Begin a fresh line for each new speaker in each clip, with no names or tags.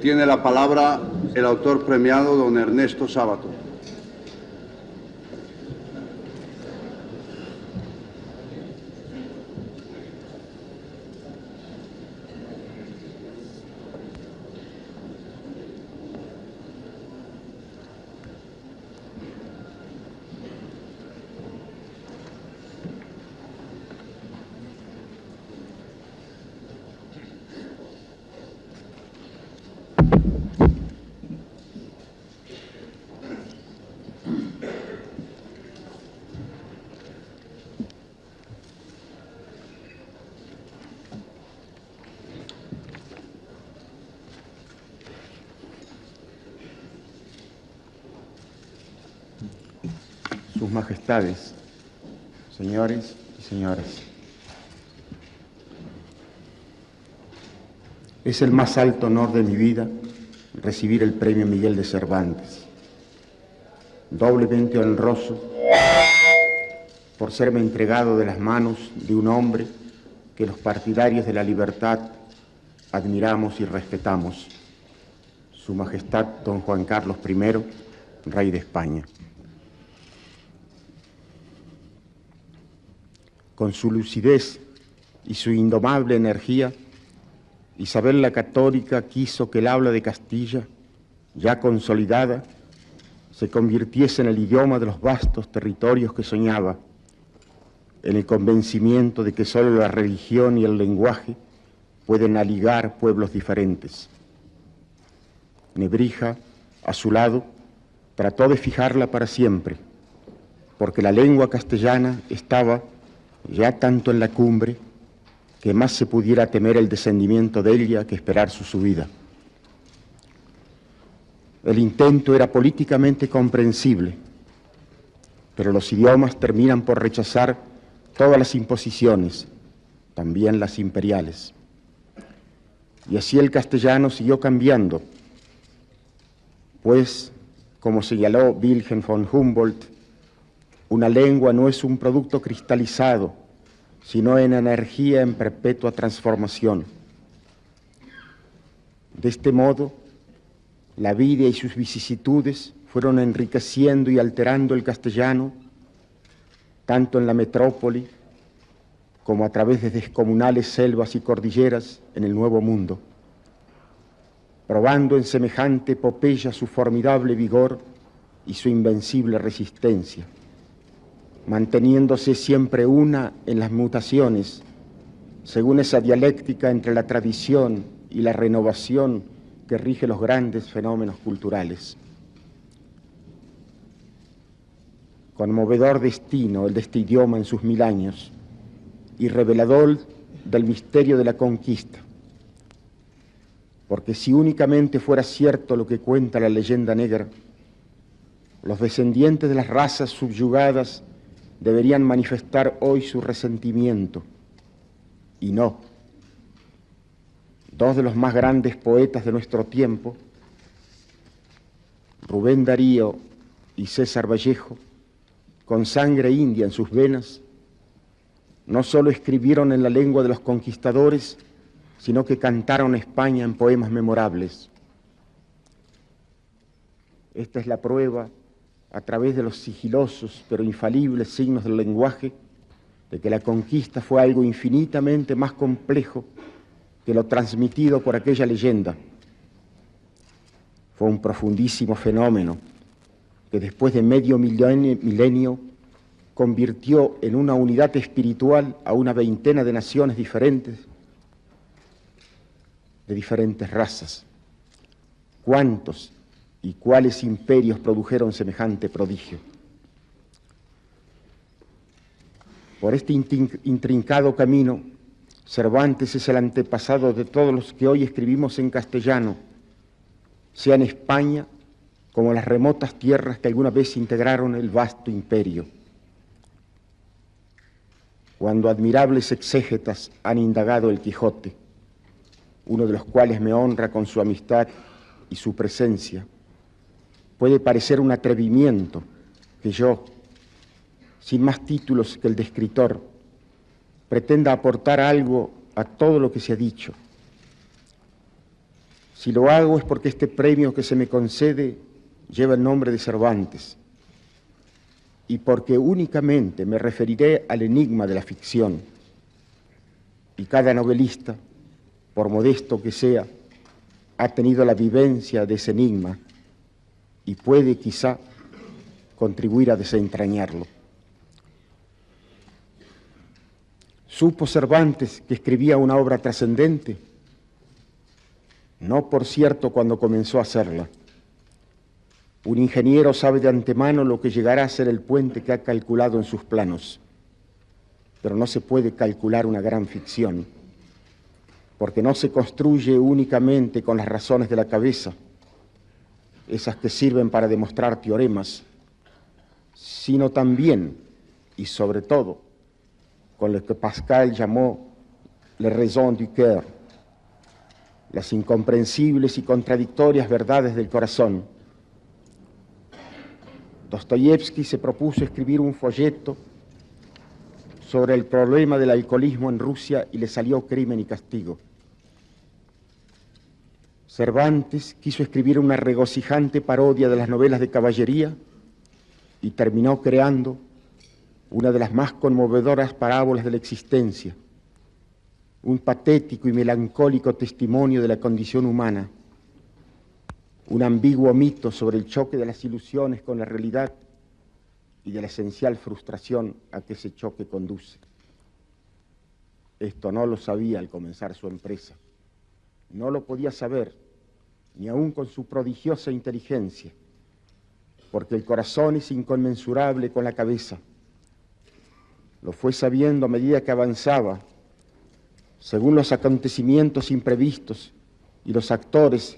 Tiene la palabra el autor premiado, don Ernesto Sábato.
Sus Majestades, señores y señoras, es el más alto honor de mi vida recibir el Premio Miguel de Cervantes, doblemente honroso por serme entregado de las manos de un hombre que los partidarios de la libertad admiramos y respetamos, Su Majestad don Juan Carlos I, Rey de España. Con su lucidez y su indomable energía, Isabel la Católica quiso que el habla de Castilla, ya consolidada, se convirtiese en el idioma de los vastos territorios que soñaba, en el convencimiento de que solo la religión y el lenguaje pueden aligar pueblos diferentes. Nebrija, a su lado, trató de fijarla para siempre, porque la lengua castellana estaba ya tanto en la cumbre, que más se pudiera temer el descendimiento de ella que esperar su subida. El intento era políticamente comprensible, pero los idiomas terminan por rechazar todas las imposiciones, también las imperiales. Y así el castellano siguió cambiando, pues, como señaló Wilhelm von Humboldt, una lengua no es un producto cristalizado, sino en energía en perpetua transformación. De este modo, la vida y sus vicisitudes fueron enriqueciendo y alterando el castellano, tanto en la metrópoli como a través de descomunales selvas y cordilleras en el Nuevo Mundo, probando en semejante epopeya su formidable vigor y su invencible resistencia, manteniéndose siempre una en las mutaciones, según esa dialéctica entre la tradición y la renovación que rige los grandes fenómenos culturales. Conmovedor destino el de este idioma en sus 1000 años y revelador del misterio de la conquista, porque si únicamente fuera cierto lo que cuenta la leyenda negra, los descendientes de las razas subyugadas deberían manifestar hoy su resentimiento, y no. Dos de los más grandes poetas de nuestro tiempo, Rubén Darío y César Vallejo, con sangre india en sus venas, no solo escribieron en la lengua de los conquistadores, sino que cantaron España en poemas memorables. Esta es la prueba, a través de los sigilosos pero infalibles signos del lenguaje, de que la conquista fue algo infinitamente más complejo que lo transmitido por aquella leyenda. Fue un profundísimo fenómeno que después de medio milenio convirtió en una unidad espiritual a una veintena de naciones diferentes, de diferentes razas. ¿Cuántos y cuáles imperios produjeron semejante prodigio? Por este intrincado camino, Cervantes es el antepasado de todos los que hoy escribimos en castellano, sea en España como las remotas tierras que alguna vez integraron el vasto imperio. Cuando admirables exégetas han indagado el Quijote, uno de los cuales me honra con su amistad y su presencia, puede parecer un atrevimiento que yo, sin más títulos que el de escritor, pretenda aportar algo a todo lo que se ha dicho. Si lo hago es porque este premio que se me concede lleva el nombre de Cervantes y porque únicamente me referiré al enigma de la ficción. Y cada novelista, por modesto que sea, ha tenido la vivencia de ese enigma y puede quizá contribuir a desentrañarlo. ¿Supo Cervantes que escribía una obra trascendente? No, por cierto, cuando comenzó a hacerla. Un ingeniero sabe de antemano lo que llegará a ser el puente que ha calculado en sus planos, pero no se puede calcular una gran ficción, porque no se construye únicamente con las razones de la cabeza, esas que sirven para demostrar teoremas, sino también, y sobre todo, con lo que Pascal llamó les raisons du cœur, las incomprensibles y contradictorias verdades del corazón. Dostoyevsky se propuso escribir un folleto sobre el problema del alcoholismo en Rusia y le salió Crimen y Castigo. Cervantes quiso escribir una regocijante parodia de las novelas de caballería y terminó creando una de las más conmovedoras parábolas de la existencia, un patético y melancólico testimonio de la condición humana, un ambiguo mito sobre el choque de las ilusiones con la realidad y de la esencial frustración a que ese choque conduce. Esto no lo sabía al comenzar su empresa, no lo podía saber, ni aun con su prodigiosa inteligencia, porque el corazón es inconmensurable con la cabeza. Lo fue sabiendo a medida que avanzaba, según los acontecimientos imprevistos y los actores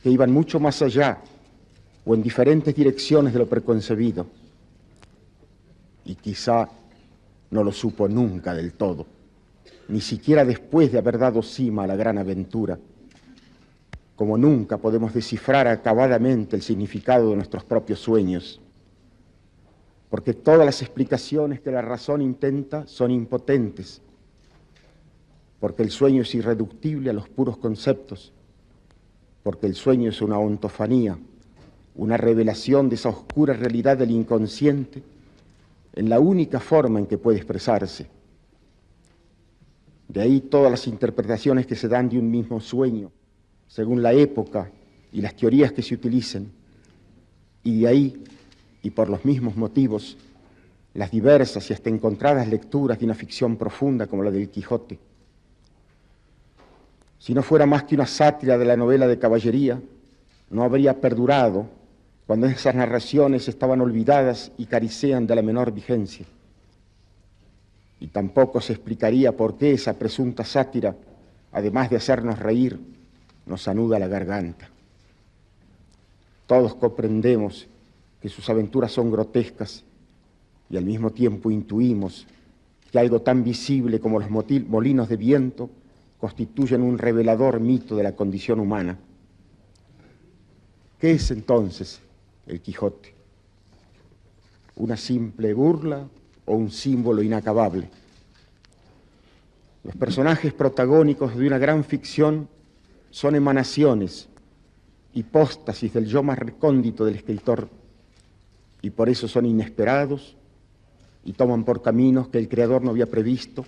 que iban mucho más allá o en diferentes direcciones de lo preconcebido. Y quizá no lo supo nunca del todo, ni siquiera después de haber dado cima a la gran aventura, como nunca podemos descifrar acabadamente el significado de nuestros propios sueños, porque todas las explicaciones que la razón intenta son impotentes, porque el sueño es irreductible a los puros conceptos, porque el sueño es una ontofanía, una revelación de esa oscura realidad del inconsciente en la única forma en que puede expresarse. De ahí todas las interpretaciones que se dan de un mismo sueño, según la época y las teorías que se utilicen, y de ahí, y por los mismos motivos, las diversas y hasta encontradas lecturas de una ficción profunda como la del Quijote. Si no fuera más que una sátira de la novela de caballería, no habría perdurado cuando esas narraciones estaban olvidadas y carecean de la menor vigencia. Y tampoco se explicaría por qué esa presunta sátira, además de hacernos reír, nos anuda la garganta. Todos comprendemos que sus aventuras son grotescas y al mismo tiempo intuimos que algo tan visible como los molinos de viento constituyen un revelador mito de la condición humana. ¿Qué es entonces el Quijote? ¿Una simple burla o un símbolo inacabable? Los personajes protagónicos de una gran ficción son emanaciones, hipóstasis del yo más recóndito del escritor, y por eso son inesperados y toman por caminos que el creador no había previsto,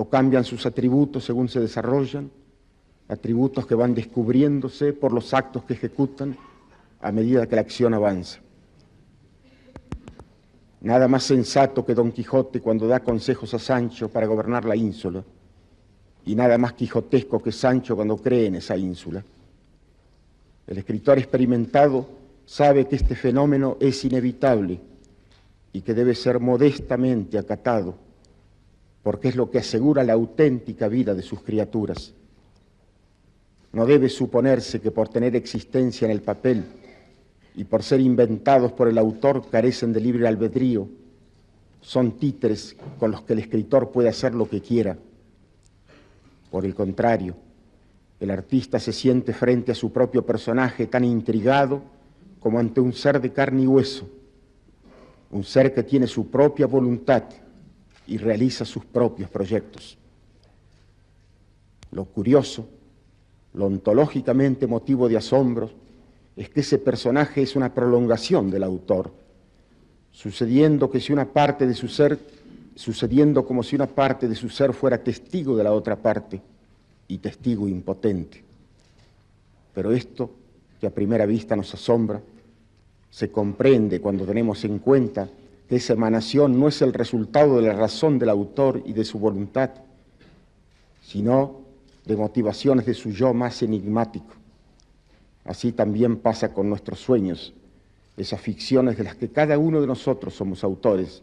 o cambian sus atributos según se desarrollan, atributos que van descubriéndose por los actos que ejecutan a medida que la acción avanza. Nada más sensato que Don Quijote cuando da consejos a Sancho para gobernar la ínsula, y nada más quijotesco que Sancho cuando cree en esa ínsula. El escritor experimentado sabe que este fenómeno es inevitable y que debe ser modestamente acatado, porque es lo que asegura la auténtica vida de sus criaturas. No debe suponerse que por tener existencia en el papel y por ser inventados por el autor carecen de libre albedrío, son títeres con los que el escritor puede hacer lo que quiera. Por el contrario, el artista se siente frente a su propio personaje tan intrigado como ante un ser de carne y hueso, un ser que tiene su propia voluntad y realiza sus propios proyectos. Lo curioso lo ontológicamente motivo de asombro es que ese personaje es una prolongación del autor, sucediendo como si una parte de su ser fuera testigo de la otra parte y testigo impotente. Pero esto, que a primera vista nos asombra, se comprende cuando tenemos en cuenta que esa emanación no es el resultado de la razón del autor y de su voluntad, sino de motivaciones de su yo más enigmático. Así también pasa con nuestros sueños, esas ficciones de las que cada uno de nosotros somos autores,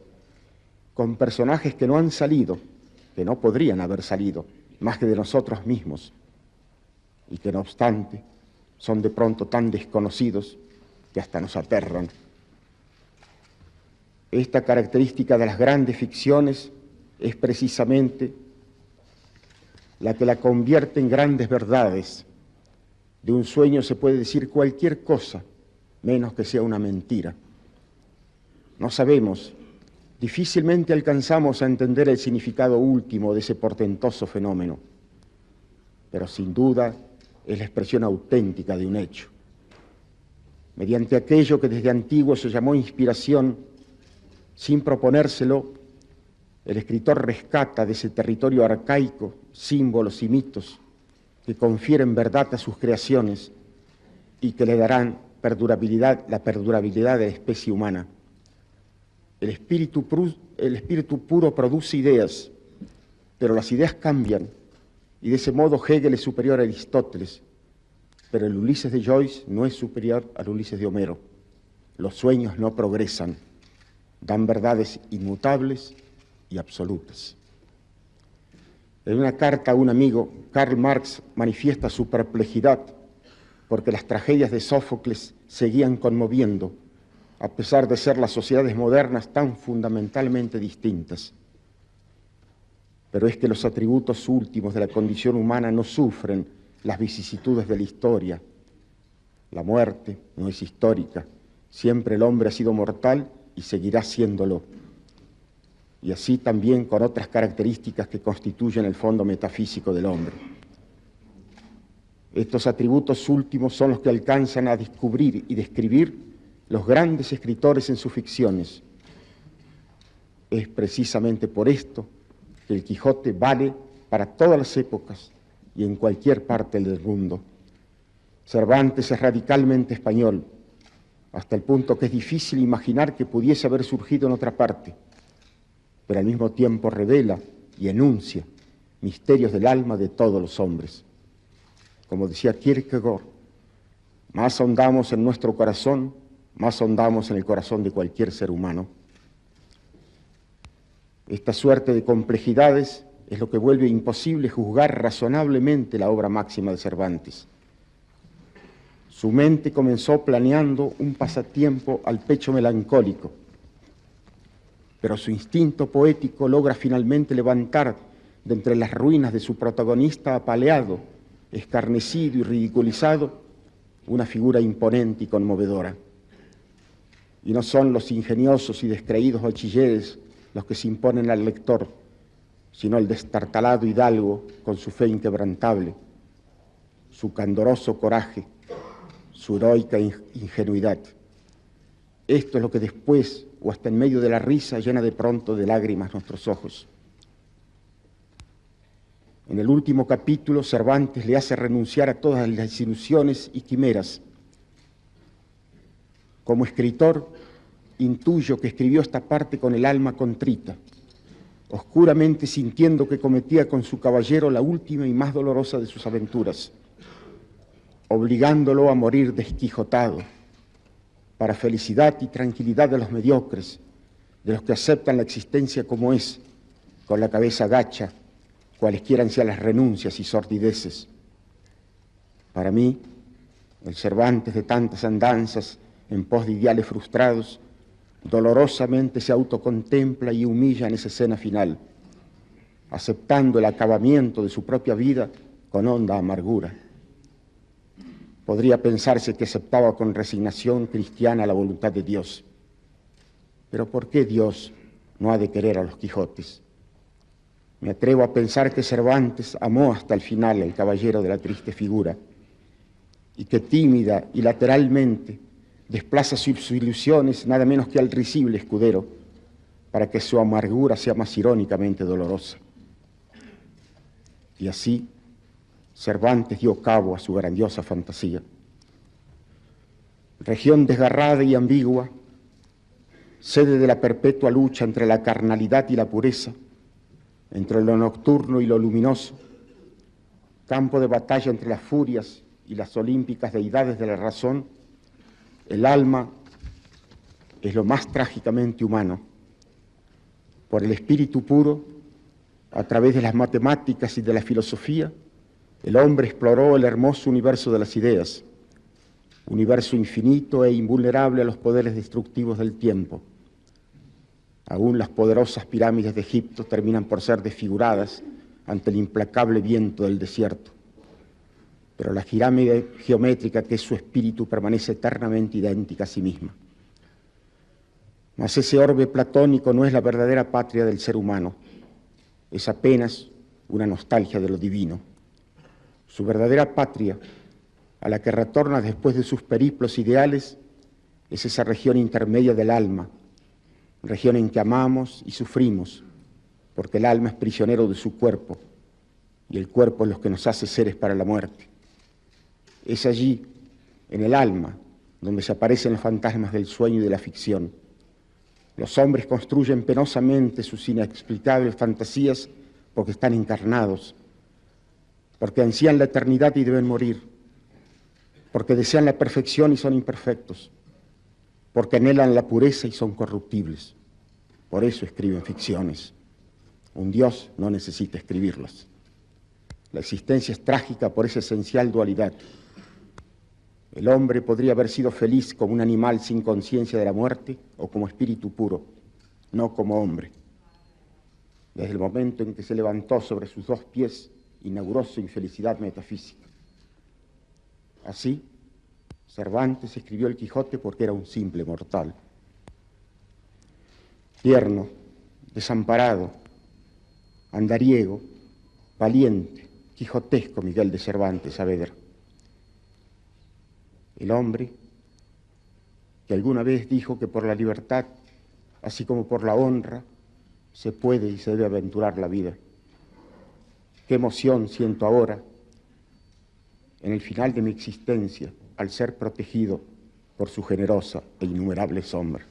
con personajes que no han salido, que no podrían haber salido, más que de nosotros mismos, y que no obstante son de pronto tan desconocidos que hasta nos aterran. Esta característica de las grandes ficciones es precisamente la que la convierte en grandes verdades. De un sueño se puede decir cualquier cosa, menos que sea una mentira. No sabemos, difícilmente alcanzamos a entender el significado último de ese portentoso fenómeno, pero sin duda es la expresión auténtica de un hecho. Mediante aquello que desde antiguo se llamó inspiración, sin proponérselo, el escritor rescata de ese territorio arcaico símbolos y mitos que confieren verdad a sus creaciones y que le darán la perdurabilidad de la especie humana. El espíritu puro produce ideas, pero las ideas cambian, y de ese modo Hegel es superior a Aristóteles, pero el Ulises de Joyce no es superior al Ulises de Homero. Los sueños no progresan, dan verdades inmutables y absolutas. En una carta a un amigo, Karl Marx manifiesta su perplejidad porque las tragedias de Sófocles seguían conmoviendo, a pesar de ser las sociedades modernas tan fundamentalmente distintas. Pero es que los atributos últimos de la condición humana no sufren las vicisitudes de la historia. La muerte no es histórica, siempre el hombre ha sido mortal y seguirá siéndolo. Y así también con otras características que constituyen el fondo metafísico del hombre. Estos atributos últimos son los que alcanzan a descubrir y describir los grandes escritores en sus ficciones. Es precisamente por esto que el Quijote vale para todas las épocas y en cualquier parte del mundo. Cervantes es radicalmente español, hasta el punto que es difícil imaginar que pudiese haber surgido en otra parte, pero al mismo tiempo revela y enuncia misterios del alma de todos los hombres. Como decía Kierkegaard, más ahondamos en nuestro corazón, más ahondamos en el corazón de cualquier ser humano. Esta suerte de complejidades es lo que vuelve imposible juzgar razonablemente la obra máxima de Cervantes. Su mente comenzó planeando un pasatiempo al pecho melancólico, pero su instinto poético logra finalmente levantar de entre las ruinas de su protagonista apaleado, escarnecido y ridiculizado, una figura imponente y conmovedora. Y no son los ingeniosos y descreídos bachilleres los que se imponen al lector, sino el destartalado hidalgo con su fe inquebrantable, su candoroso coraje, su heroica ingenuidad. Esto es lo que después, o hasta en medio de la risa, llena de pronto de lágrimas nuestros ojos. En el último capítulo, Cervantes le hace renunciar a todas las ilusiones y quimeras. Como escritor, intuyo que escribió esta parte con el alma contrita, oscuramente sintiendo que cometía con su caballero la última y más dolorosa de sus aventuras, obligándolo a morir desquijotado, para felicidad y tranquilidad de los mediocres, de los que aceptan la existencia como es, con la cabeza gacha, cualesquiera sean las renuncias y sordideces. Para mí, el Cervantes de tantas andanzas en pos de ideales frustrados, dolorosamente se autocontempla y humilla en esa escena final, aceptando el acabamiento de su propia vida con honda amargura. Podría pensarse que aceptaba con resignación cristiana la voluntad de Dios. Pero ¿por qué Dios no ha de querer a los Quijotes? Me atrevo a pensar que Cervantes amó hasta el final al caballero de la triste figura y que tímida y lateralmente desplaza sus ilusiones nada menos que al risible escudero para que su amargura sea más irónicamente dolorosa. Y así Cervantes dio cabo a su grandiosa fantasía. Región desgarrada y ambigua, sede de la perpetua lucha entre la carnalidad y la pureza, entre lo nocturno y lo luminoso, campo de batalla entre las furias y las olímpicas deidades de la razón, el alma es lo más trágicamente humano. Por el espíritu puro, a través de las matemáticas y de la filosofía, el hombre exploró el hermoso universo de las ideas, universo infinito e invulnerable a los poderes destructivos del tiempo. Aún las poderosas pirámides de Egipto terminan por ser desfiguradas ante el implacable viento del desierto. Pero la pirámide geométrica que es su espíritu permanece eternamente idéntica a sí misma. Mas ese orbe platónico no es la verdadera patria del ser humano, es apenas una nostalgia de lo divino. Su verdadera patria, a la que retorna después de sus periplos ideales, es esa región intermedia del alma, región en que amamos y sufrimos, porque el alma es prisionero de su cuerpo, y el cuerpo es lo que nos hace seres para la muerte. Es allí, en el alma, donde se aparecen los fantasmas del sueño y de la ficción. Los hombres construyen penosamente sus inexplicables fantasías porque están encarnados, porque ansían la eternidad y deben morir, porque desean la perfección y son imperfectos, porque anhelan la pureza y son corruptibles. Por eso escriben ficciones. Un Dios no necesita escribirlas. La existencia es trágica por esa esencial dualidad. El hombre podría haber sido feliz como un animal sin conciencia de la muerte o como espíritu puro, no como hombre. Desde el momento en que se levantó sobre sus dos pies, inauguró su infelicidad metafísica. Así, Cervantes escribió el Quijote porque era un simple mortal. Tierno, desamparado, andariego, valiente, quijotesco Miguel de Cervantes Saavedra. El hombre que alguna vez dijo que por la libertad, así como por la honra, se puede y se debe aventurar la vida. Qué emoción siento ahora, en el final de mi existencia, al ser protegido por su generosa e innumerable sombra.